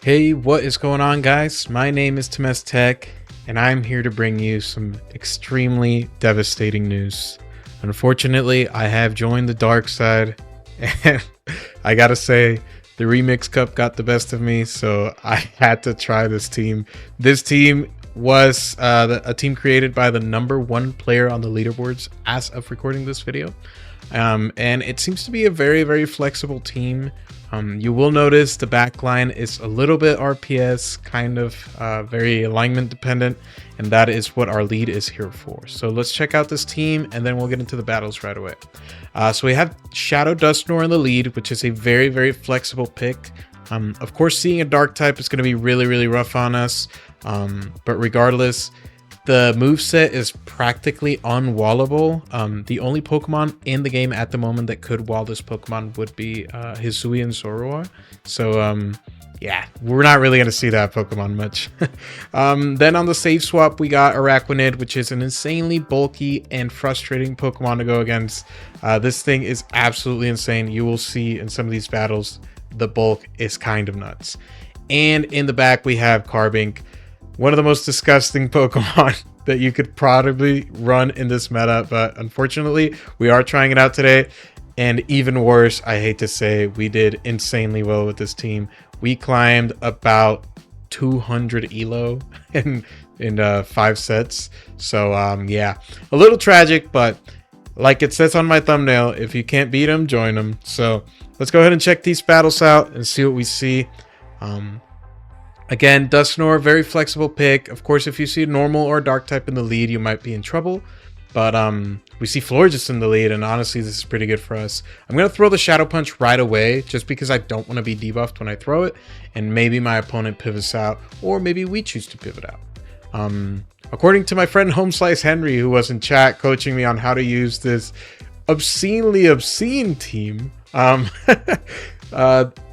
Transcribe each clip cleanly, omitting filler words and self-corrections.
Hey, what is going on, guys? My name is TamezTech, and I'm here to bring you some extremely devastating news. Unfortunately, I have joined the dark side, and I gotta say, the Remix Cup got the best of me, so I had to try this team. This team was a team created by the #1 player on the leaderboards as of recording this video. And it seems to be a very flexible team. You will notice the backline is a little bit RPS, kind of very alignment dependent, and that is what our lead is here for. So let's check out this team, and then we'll get into the battles right away. So we have Shadow Dusknor in the lead, which is a very flexible pick. Of course, seeing a dark type is going to be really rough on us, but regardless, the moveset is practically unwallable. The only Pokemon in the game at the moment that could wall this Pokemon would be Hisui and Zorua. So yeah, we're not really going to see that Pokemon much. Then on the save swap, we got Araquanid, which is an insanely bulky and frustrating Pokemon to go against. This thing is absolutely insane. You will see in some of these battles, the bulk is kind of nuts. And in the back, we have Carbink. One of the most disgusting Pokemon that you could probably run in this meta, but unfortunately, we are trying it out today. And even worse, I hate to say, we did insanely well with this team. We climbed about 200 ELO in 5 sets. So yeah, a little tragic, but like it says on my thumbnail, if you can't beat them, join them. So let's go ahead and check these battles out and see what we see. Again, Dusknor, very flexible pick. Of course, if you see a normal or dark type in the lead, you might be in trouble. But we see Florges in the lead, and honestly, this is pretty good for us. I'm going to throw the Shadow Punch right away, just because I don't want to be debuffed when I throw it. And maybe my opponent pivots out, or maybe we choose to pivot out. According to my friend Home Slice Henry, who was in chat coaching me on how to use this obscenely obscene team,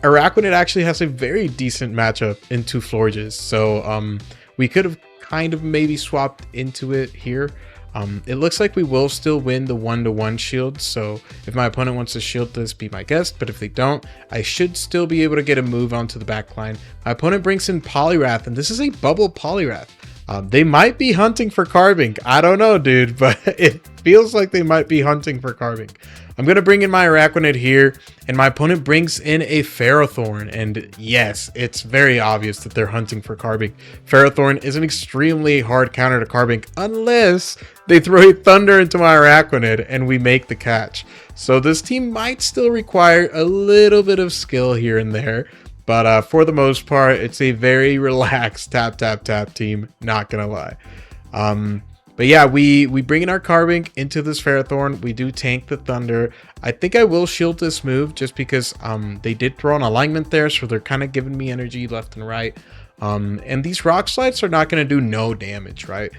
Araquanid actually has a very decent matchup into Florges, so we could have kind of maybe swapped into it here. It looks like we will still win the 1-to-1 shield, so if my opponent wants to shield this, be my guest, but if they don't, I should still be able to get a move onto the back line. My opponent brings in Poliwrath, and this is a bubble Poliwrath. They might be hunting for Carbink. I don't know, dude, but it feels like they might be hunting for Carbink. I'm going to bring in my Araquanid here, and my opponent brings in a Ferrothorn. And yes, it's very obvious that they're hunting for Carbink. Ferrothorn is an extremely hard counter to Carbink unless they throw a Thunder into my Araquanid and we make the catch. So this team might still require a little bit of skill here and there. But for the most part, it's a very relaxed tap team, not gonna lie. But yeah, we bring in our Carbink into this Ferrothorn. We do tank the Thunder. I think I will shield this move just because they did throw an alignment there, so they're kind of giving me energy left and right. And these Rock Slides are not gonna do no damage, right?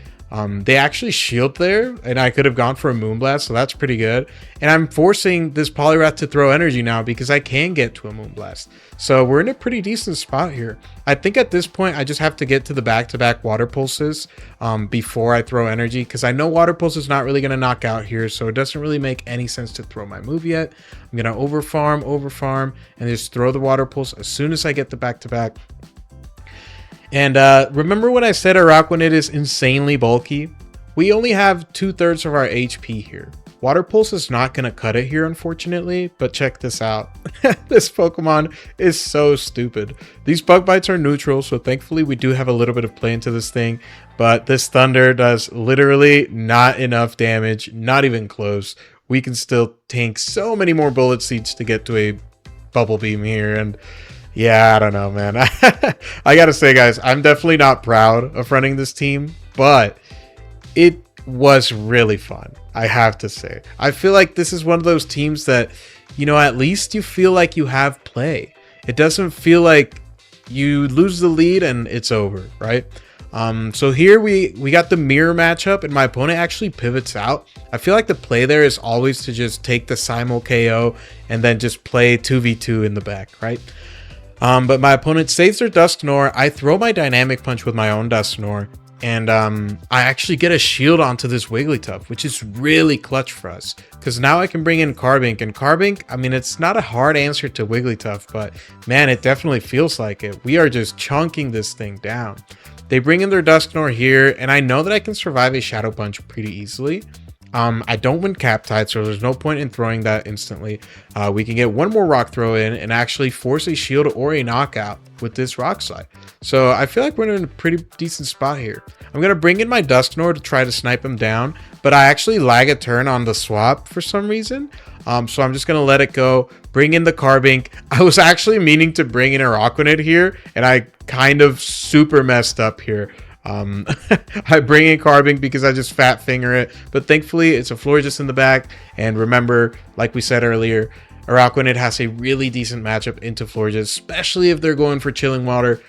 They actually shield there, and I could have gone for a Moonblast, so that's pretty good. And I'm forcing this Poliwrath to throw energy now because I can get to a Moonblast. So we're in a pretty decent spot here. I think at this point, I just have to get to the back-to-back Water Pulses before I throw energy, because I know Water Pulse is not really going to knock out here, so it doesn't really make any sense to throw my move yet. I'm going to overfarm, and just throw the Water Pulse as soon as I get the back-to-back. And remember when I said Araquanid is insanely bulky? We only have 2/3 of our HP here. Water Pulse is not going to cut it here, unfortunately, but check this out. This Pokemon is so stupid. These Bug Bites are neutral, so thankfully we do have a little bit of play into this thing, but this Thunder does literally not enough damage, not even close. We can still tank so many more Bullet Seeds to get to a Bubble Beam here, and yeah, I don't know, man. I gotta say, guys, I'm definitely not proud of running this team, but it was really fun, I have to say. I feel like this is one of those teams that, you know, at least you feel like you have play. It doesn't feel like you lose the lead and it's over, right? So here we got the mirror matchup, and my opponent actually pivots out. I feel like the play there is always to just take the Simul KO and then just play 2v2 in the back, right? But my opponent saves their Dusknor. I throw my Dynamic Punch with my own Dusknor. And I actually get a shield onto this Wigglytuff, which is really clutch for us. Because now I can bring in Carbink. And Carbink, I mean, it's not a hard answer to Wigglytuff, but man, it definitely feels like it. We are just chunking this thing down. They bring in their Dusknor here, and I know that I can survive a Shadow Punch pretty easily. I don't win Cap Tide, so there's no point in throwing that instantly. We can get one more Rock Throw in and actually force a shield or a knockout with this Rock Slide. So I feel like we're in a pretty decent spot here. I'm going to bring in my Dusknor to try to snipe him down, but I actually lag a turn on the swap for some reason. So I'm just going to let it go, bring in the Carbink. I was actually meaning to bring in a Araquanid here, and I kind of super messed up here. I bring in Carbink because I just fat finger it, but thankfully it's a Florges in the back. And remember, like we said earlier, Araquanid has a really decent matchup into Florges, especially if they're going for Chilling Water.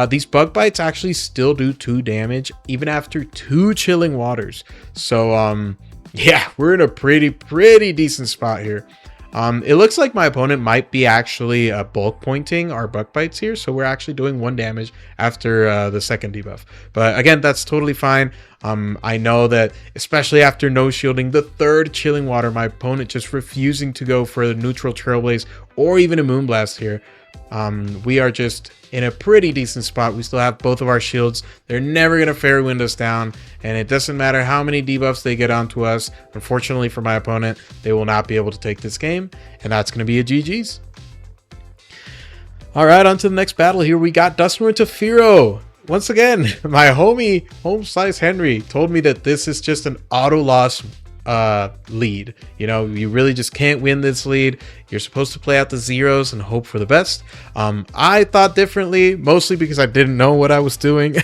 These bug bites actually still do 2 damage even after 2 Chilling Waters. So yeah, we're in a pretty decent spot here. It looks like my opponent might be actually bulk pointing our bug bites here, so we're actually doing 1 damage after the second debuff. But again, that's totally fine. I know that especially after no shielding the 3rd Chilling Water, my opponent just refusing to go for the neutral Trailblaze or even a Moonblast here. We are just in a pretty decent spot. We still have both of our shields. They're never going to fairy wind us down, and it doesn't matter how many debuffs they get onto us. Unfortunately for my opponent, they will not be able to take this game, and that's going to be a GG's. All right, on to the next battle here. We got Dusknor to Fearow. Once again, my homie, Home Slice Henry, told me that this is just an auto loss lead. You know, you really just can't win this lead. You're supposed to play out the zeros and hope for the best. I thought differently, mostly because I didn't know what I was doing.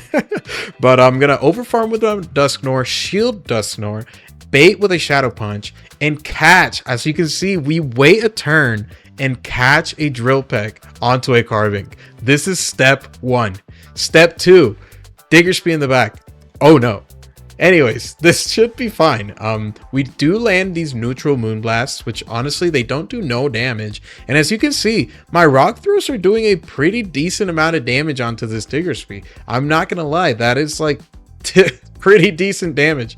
But I'm gonna overfarm with Dusknor, shield Dusknor, bait with a Shadow Punch, and catch. As you can see, we wait a turn and catch a Drill Peck onto a Carbink. This is step 1. Step 2, Diggersby in the back. Oh no. Anyways, this should be fine. We do land these neutral Moonblasts, which honestly, they don't do no damage. And as you can see, my Rock Throws are doing a pretty decent amount of damage onto this Diggersby. I'm not gonna lie, that is like pretty decent damage.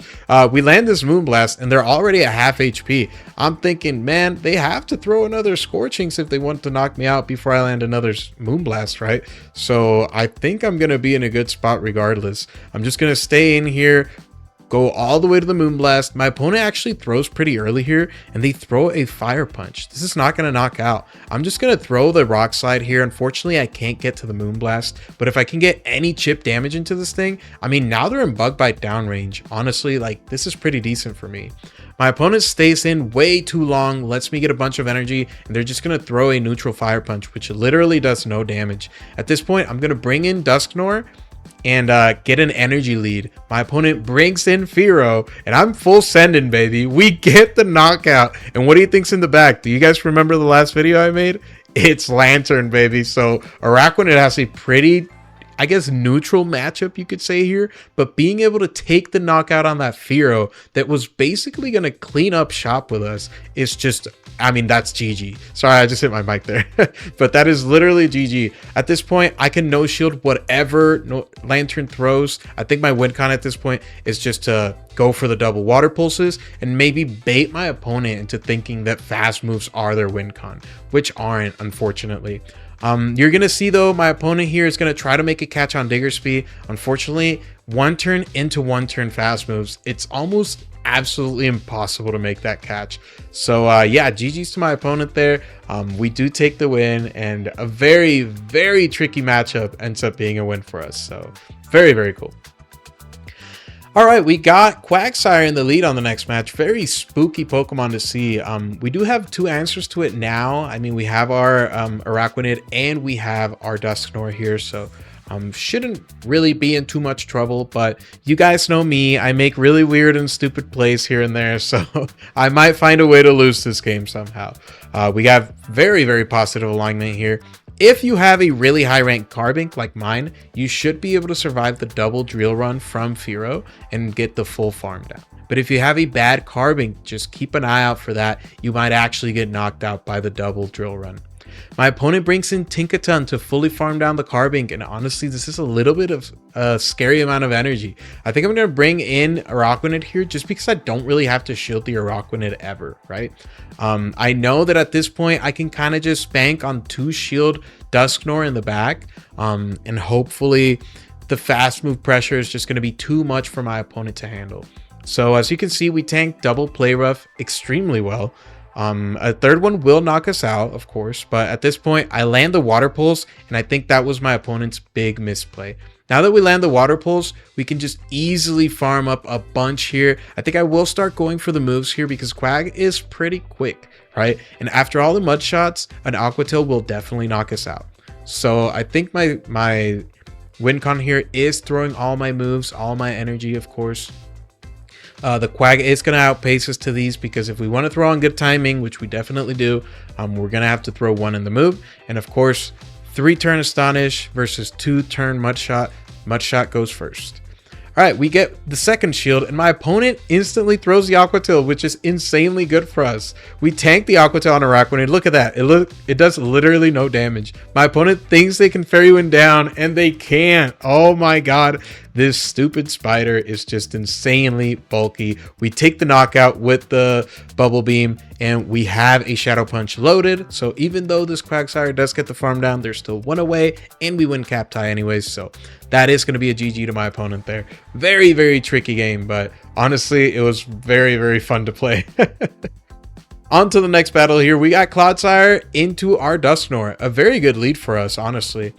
We land this Moonblast and they're already at half HP. I'm thinking, man, they have to throw another Scorchings if they want to knock me out before I land another Moonblast, right? So I think I'm gonna be in a good spot regardless. I'm just gonna stay in here, go all the way to the Moonblast. My opponent actually throws pretty early here, and they throw a Fire Punch. This is not going to knock out. I'm just going to throw the Rock Slide here. Unfortunately, I can't get to the Moonblast, but if I can get any chip damage into this thing, I mean, now they're in Bug Bite down range. Honestly, like, this is pretty decent for me. My opponent stays in way too long, lets me get a bunch of energy, and they're just going to throw a neutral Fire Punch, which literally does no damage. At this point, I'm going to bring in Dusknor and get an energy lead. My opponent brings in Fearow, and I'm full sending, baby. We get the knockout. And what do you think's in the back? Do you guys remember the last video I made? It's Lantern, baby. So Araquanid has a pretty, I guess, neutral matchup, you could say here, but being able to take the knockout on that Fearow that was basically going to clean up shop with us is just, I mean, that's GG. Sorry, I just hit my mic there. But that is literally GG. At this point, I can no shield whatever Lantern throws. I think my win con at this point is just to go for the double water pulses and maybe bait my opponent into thinking that fast moves are their win con, which aren't, unfortunately. You're gonna see though, my opponent here is gonna try to make a catch on Diggersby. Unfortunately, 1 turn into 1 turn fast moves, it's almost absolutely impossible to make that catch. So yeah, GG's to my opponent there. We do take the win, and a very tricky matchup ends up being a win for us. So very cool. All right, we got Quagsire in the lead on the next match. Very spooky Pokemon to see. We do have 2 answers to it now. I mean, we have our Araquanid and we have our Dusknor here, so shouldn't really be in too much trouble. But you guys know me, I make really weird and stupid plays here and there, so I might find a way to lose this game somehow. We have very positive alignment here. If you have a really high ranked Carbink like mine, you should be able to survive the double drill run from Fearow and get the full farm down. But if you have a bad Carbink, just keep an eye out for that. You might actually get knocked out by the double drill run. My opponent brings in Tinkaton to fully farm down the Carbink, and honestly, this is a little bit of a scary amount of energy. I think I'm going to bring in Araquanid here just because I don't really have to shield the Araquanid ever, right? I know that at this point, I can kind of just bank on 2 shield Dusknor in the back, and hopefully the fast move pressure is just going to be too much for my opponent to handle. So as you can see, we tank double play rough extremely well. A third one will knock us out, of course, but at this point I land the water pulse, and I think that was my opponent's big misplay. Now that we land the water pulse, we can just easily farm up a bunch here. I think I will start going for the moves here because Quag is pretty quick, right? And after all the mud shots, an Aqua Tail will definitely knock us out. So I think my win con here is throwing all my moves, all my energy, of course. The Quag is going to outpace us to these because if we want to throw on good timing, which we definitely do, we're going to have to throw 1 in the move. And of course, 3 turn Astonish versus 2 turn Mudshot. Mudshot goes first. All right, we get the second shield, and my opponent instantly throws the Aqua Tail, which is insanely good for us. We tank the Aqua Tail on Araquanid. Look at that. It does literally no damage. My opponent thinks they can Fairy Wind down, and they can't. Oh my god. This stupid spider is just insanely bulky. We take the knockout with the Bubble Beam, and we have a Shadow Punch loaded. So even though this Quagsire does get the farm down, there's still 1 away, and we win cap tie anyways. So that is going to be a GG to my opponent there. Very, very tricky game, but honestly, it was very, very fun to play. On to the next battle here. We got Clodsire into our Dusknor. A very good lead for us, honestly.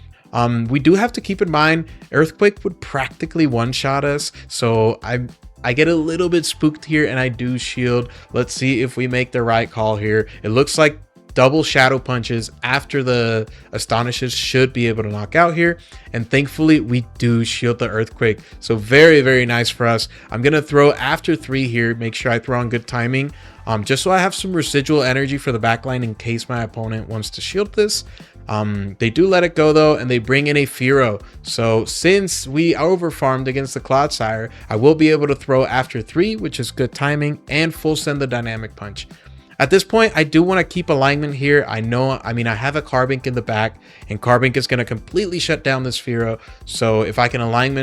We do have to keep in mind Earthquake would practically one-shot us, so I get a little bit spooked here and I do shield. Let's see if we make the right call here. It looks like double Shadow Punches after the Astonishes should be able to knock out here, and thankfully we do shield the Earthquake, so very, very nice for us. I'm gonna throw after 3 here, make sure I throw on good timing, just so I have some residual energy for the backline in case my opponent wants to shield this. They do let it go though, and they bring in a Fearow. So since we overfarmed against the Clodsire, I will be able to throw after 3, which is good timing, and full send the Dynamic Punch. At this point, I do want to keep alignment here. I have a Carbink in the back, and Carbink is going to completely shut down this Fearow. So if I can align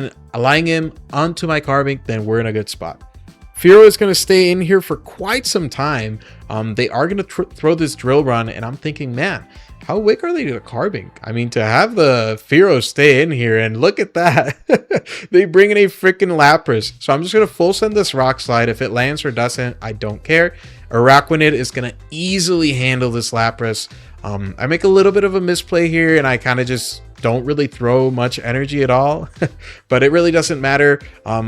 him onto my Carbink, then we're in a good spot. Fearow is going to stay in here for quite some time. They are going to throw this Drill Run, and I'm thinking, man, how weak are they to the Carbink? I mean, to have the Fearow stay in here, and look at that. They bring in a freaking Lapras. So I'm just going to full send this Rock Slide. If it lands or doesn't, I don't care. Araquanid is going to easily handle this Lapras. I make a little bit of a misplay here, and I kind of just don't really throw much energy at all, but it really doesn't matter.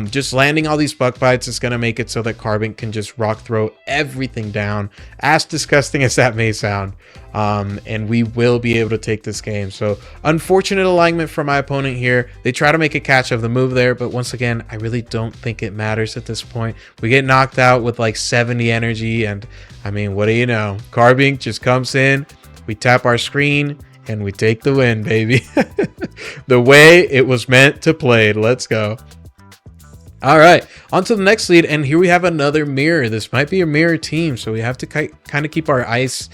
Just landing all these Bug Bites is going to make it so that Carbink can just rock throw everything down, as disgusting as that may sound, and we will be able to take this game. So unfortunate alignment from my opponent here. They try to make a catch of the move there, but once again, I really don't think it matters at this point. We get knocked out with like 70 energy, and I mean, what do you know? Carbink just comes in, we tap our screen, and we take the win, baby. The way it was meant to play. Let's go. All right, on to the next lead, and here we have another mirror. This might be a mirror team, so we have to kind of keep our eyes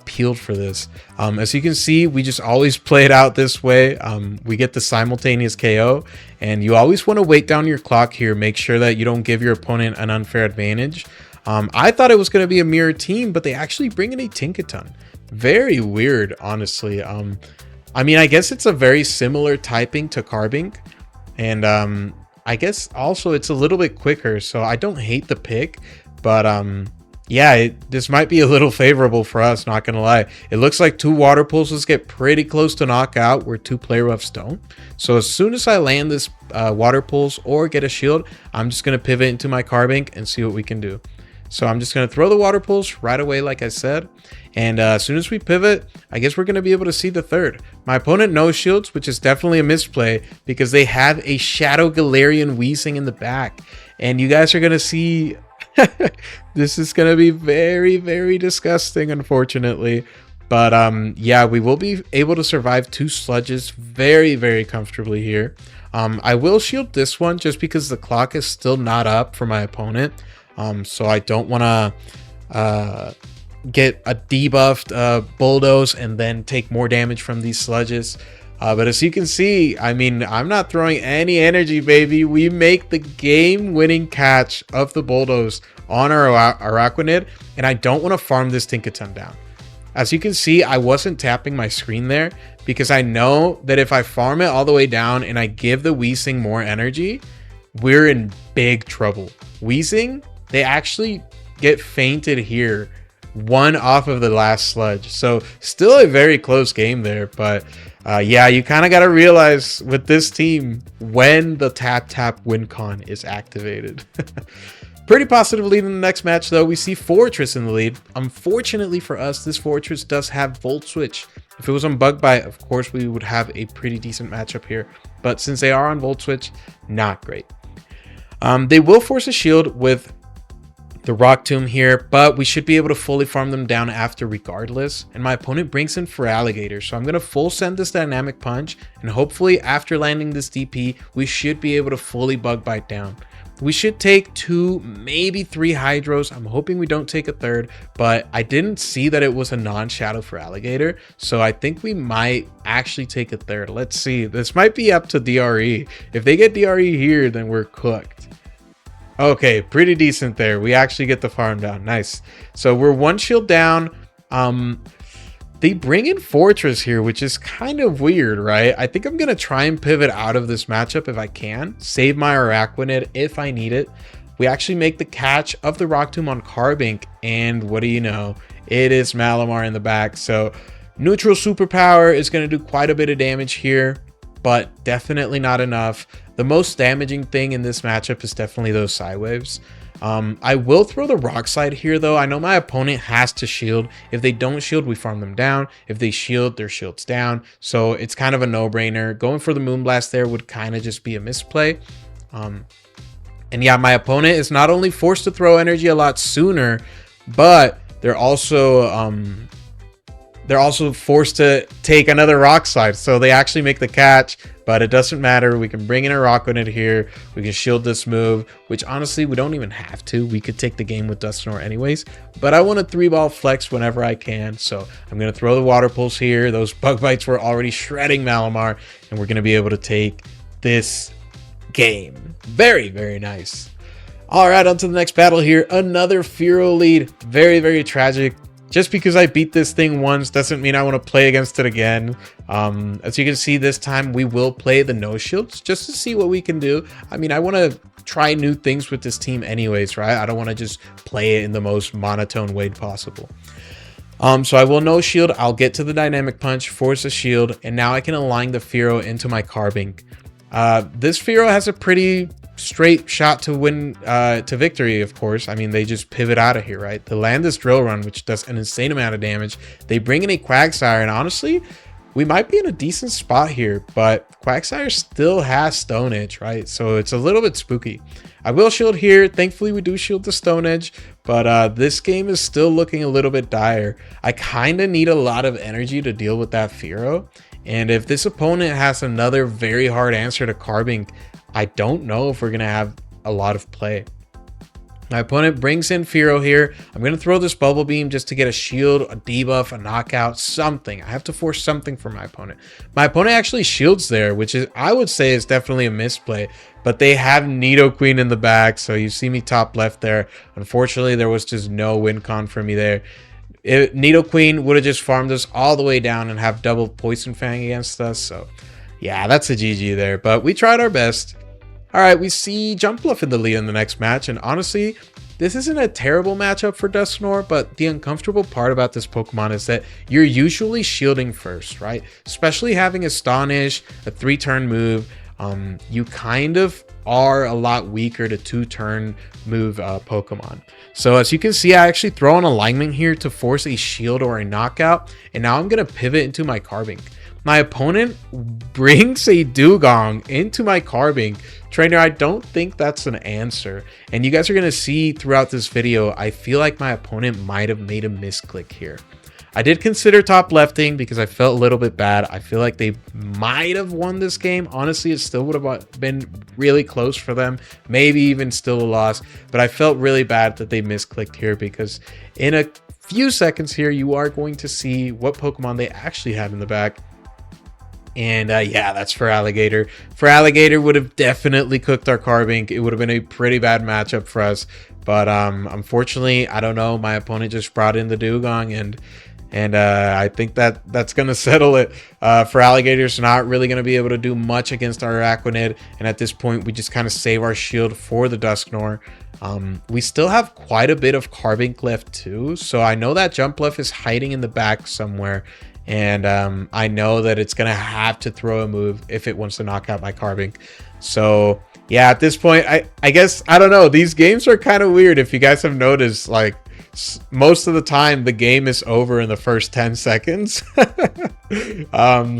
peeled for this. As you can see, we just always play it out this way. We get the simultaneous KO, and you always want to wait down your clock here. Make sure that you don't give your opponent an unfair advantage. I thought it was going to be a mirror team, but they actually bring in a Tinkaton. Very weird, honestly. I mean, I guess it's a very similar typing to Carbink, and I guess also it's a little bit quicker, so I don't hate the pick, but yeah, this might be a little favorable for us, not gonna lie. It looks like 2 Water Pulses get pretty close to knockout, where 2 Play Roughs don't. So as soon as I land this Water Pulse or get a shield, I'm just gonna pivot into my Carbink and see what we can do. So I'm just going to throw the Water Pulse right away, like I said. And as soon as we pivot, I guess we're going to be able to see the third. My opponent no shields, which is definitely a misplay because they have a Shadow Galarian Weezing in the back. And you guys are going to see this is going to be very, very disgusting, unfortunately. But yeah, we will be able to survive 2 Sludges very, very comfortably here. I will shield this one just because the clock is still not up for my opponent. So I don't want to get a debuffed bulldoze and then take more damage from these sludges. But as you can see, I mean, I'm not throwing any energy, baby. We make the game-winning catch of the bulldoze on our Araquanid, and I don't want to farm this Tinkaton down. As you can see, I wasn't tapping my screen there because I know that if I farm it all the way down and I give the Weezing more energy, we're in big trouble. Weezing, they actually get fainted here, one off of the last sludge. So still a very close game there, but yeah, you kind of got to realize with this team when the tap win con is activated. Pretty positive lead in the next match, though. We see Forretress in the lead. Unfortunately for us, this Forretress does have Volt Switch. If it was on Bug Bite, of course, we would have a pretty decent matchup here. But since they are on Volt Switch, not great. They will force a shield with the Rock Tomb here, but we should be able to fully farm them down after regardless. And my opponent brings in Feraligatr, so I'm going to full send this Dynamic Punch, and hopefully after landing this DP, we should be able to fully Bug Bite down. We should take 2, maybe 3 Hydros. I'm hoping we don't take a third, but I didn't see that it was a non-Shadow Feraligatr, so I think we might actually take a third. Let's see. This might be up to DRE. If they get DRE here, then we're cooked. Okay, pretty decent there. We actually get the farm down. Nice. So we're 1 shield down. They bring in Forretress here, which is kind of weird, right? I think I'm going to try and pivot out of this matchup if I can. Save my Araquanid if I need it. We actually make the catch of the Rock Tomb on Carbink, and what do you know? It is Malamar in the back. So neutral superpower is going to do quite a bit of damage here, but definitely not enough. The most damaging thing in this matchup is definitely those Psywaves. I will throw the Rock Slide here, though. I know my opponent has to shield. If they don't shield, we farm them down. If they shield, their shield's down. So it's kind of a no-brainer. Going for the Moonblast there would kind of just be a misplay. And yeah, my opponent is not only forced to throw energy a lot sooner, but they're also forced to take another Rock Slide. So they actually make the catch, but it doesn't matter. We can bring in a Araquanid here. We can shield this move, which honestly, we don't even have to. We could take the game with Dusknor anyways, but I want to 3-ball flex whenever I can. So I'm going to throw the Water Pulse here. Those Bug Bites were already shredding Malamar, and we're going to be able to take this game. Very, very nice. All right, on to the next battle here. Another Fearow lead. Very, very tragic. Just because I beat this thing once doesn't mean I want to play against it again. As you can see, this time we will play the no shields just to see what we can do. I mean, I want to try new things with this team anyways, right? I don't want to just play it in the most monotone way possible. So I will no shield. I'll get to the Dynamic Punch, force a shield, and now I can align the Fearow into my Carbink. This Fearow has a pretty straight shot to win to victory, of course. I mean, they just pivot out of here, right? They land this Drill Run, which does an insane amount of damage. They bring in a Quagsire, and honestly, we might be in a decent spot here, but Quagsire still has Stone Edge, right? So it's a little bit spooky. I will shield here. Thankfully, we do shield the Stone Edge, but this game is still looking a little bit dire. I kind of need a lot of energy to deal with that Fearow, and if this opponent has another very hard answer to Carbink, I don't know if we're going to have a lot of play. My opponent brings in Fearow here. I'm going to throw this Bubble Beam just to get a shield, a debuff, a knockout, something. I have to force something from my opponent. My opponent actually shields there, which is, I would say, is definitely a misplay. But they have Nidoqueen in the back, so you see me top left there. Unfortunately, there was just no win con for me there. Nidoqueen would have just farmed us all the way down and have double Poison Fang against us, so yeah, that's a GG there, but we tried our best. All right, we see Jumpluff in the lead in the next match, and honestly, this isn't a terrible matchup for Dusknor, but the uncomfortable part about this Pokemon is that you're usually shielding first, right? Especially having Astonish, a 3-turn move, you kind of are a lot weaker to 2-turn move Pokemon. So as you can see, I actually throw an alignment here to force a shield or a knockout, and now I'm going to pivot into my Carbink. My opponent brings a Dugong into my Carbink. Trainer, I don't think that's an answer. And you guys are going to see throughout this video, I feel like my opponent might have made a misclick here. I did consider top lefting because I felt a little bit bad. I feel like they might have won this game. Honestly, it still would have been really close for them. Maybe even still a loss. But I felt really bad that they misclicked here because in a few seconds here, you are going to see what Pokemon they actually had in the back. And yeah, that's Feraligatr. Feraligatr would have definitely cooked our Carbink. It would have been a pretty bad matchup for us. But unfortunately, I don't know. My opponent just brought in the Dugong, and I think that's going to settle it. Feraligatr's not really going to be able to do much against our Araquanid. And at this point, we just kind of save our shield for the Dusknor. We still have quite a bit of Carbink left too. So I know that Jumpluff is hiding in the back somewhere. And I know that it's going to have to throw a move if it wants to knock out my Carbink. So yeah, at this point, I guess, I don't know. These games are kind of weird. If you guys have noticed, like, most of the time the game is over in the first 10 seconds.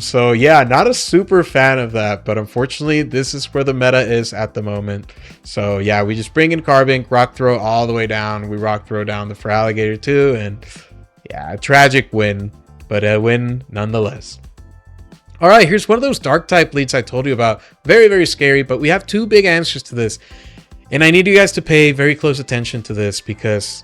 So yeah, not a super fan of that, but unfortunately this is where the meta is at the moment. So yeah, we just bring in Carbink, rock throw all the way down. We rock throw down the Feraligatr too, and yeah, a tragic win, but a win nonetheless. All right, here's one of those dark type leads I told you about. Very, very scary, but we have two big answers to this. And I need you guys to pay very close attention to this, because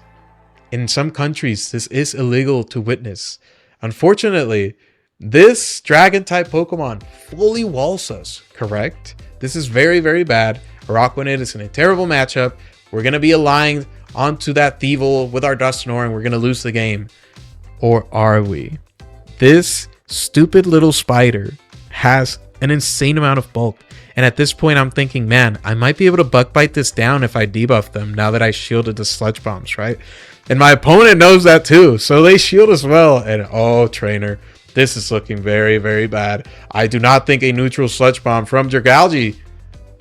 in some countries, this is illegal to witness. Unfortunately, this dragon type Pokemon fully walls us, correct? This is very, very bad. Araquanid is in a terrible matchup. We're going to be aligned onto that Thievul with our Dusknor, and we're going to lose the game. Or are we? This stupid little spider has an insane amount of bulk. And at this point, I'm thinking, man, I might be able to bug bite this down if I debuff them now that I shielded the sludge bombs, right? And my opponent knows that too, so they shield as well. And oh, trainer, this is looking very, very bad. I do not think a neutral sludge bomb from Dragalge,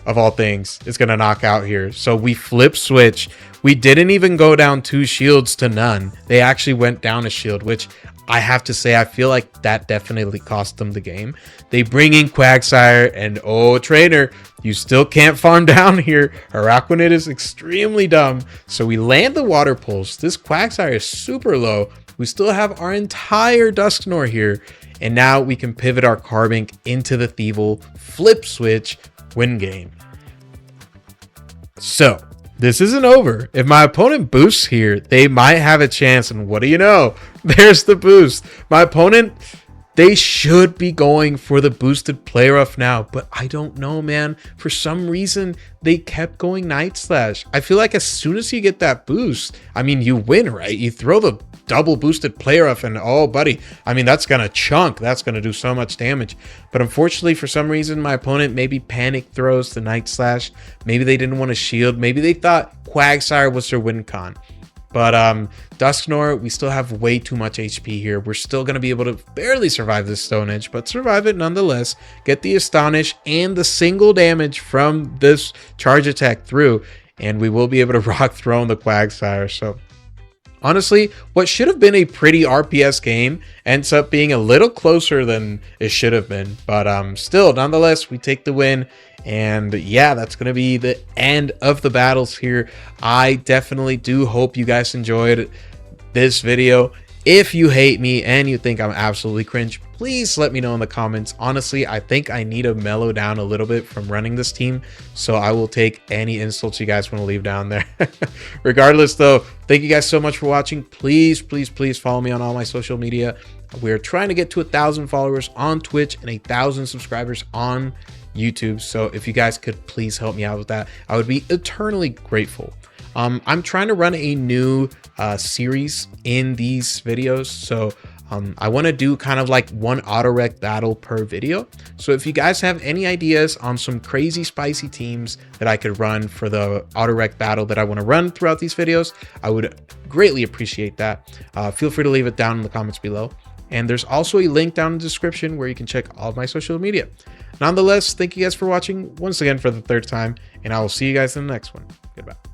of all things, is going to knock out here. So we flip switch. We didn't even go down 2 shields to none. They actually went down a shield, which I have to say, I feel like that definitely cost them the game. They bring in Quagsire, and oh, trainer, you still can't farm down here. Araquanid is extremely dumb. So we land the Water Pulse. This Quagsire is super low. We still have our entire Dusknor here. And now we can pivot our Carbink into the Thievul, flip switch, win game. So this isn't over. If my opponent boosts here, they might have a chance. And what do you know? There's the boost. My opponent, they should be going for the boosted play rough now, but I don't know, man. For some reason, they kept going Night Slash. I feel like as soon as you get that boost, I mean, you win, right? You throw the double boosted play rough, and oh, buddy, I mean, that's gonna chunk. That's gonna do so much damage. But unfortunately, for some reason, my opponent maybe panic throws the Night Slash. Maybe they didn't want to shield. Maybe they thought Quagsire was their win con. But Dusknor, we still have way too much HP here. We're still going to be able to barely survive this Stone Edge, but survive it nonetheless. Get the Astonish and the single damage from this charge attack through, and we will be able to rock throw the Quagsire. So honestly, what should have been a pretty RPS game ends up being a little closer than it should have been. But still, nonetheless, we take the win. And yeah, that's going to be the end of the battles here. I definitely do hope you guys enjoyed this video. If you hate me and you think I'm absolutely cringe, please let me know in the comments. Honestly, I think I need to mellow down a little bit from running this team, so I will take any insults you guys want to leave down there. Regardless though, thank you guys so much for watching. Please, please, please follow me on all my social media. We're trying to get to 1,000 followers on Twitch and 1,000 subscribers on YouTube. So if you guys could please help me out with that, I would be eternally grateful. I'm trying to run a new series in these videos. So I want to do kind of like one auto-rec battle per video. So if you guys have any ideas on some crazy spicy teams that I could run for the auto-rec battle that I want to run throughout these videos, I would greatly appreciate that. Feel free to leave it down in the comments below. And there's also a link down in the description where you can check all of my social media. Nonetheless, thank you guys for watching once again for the 3rd time, and I will see you guys in the next one. Goodbye.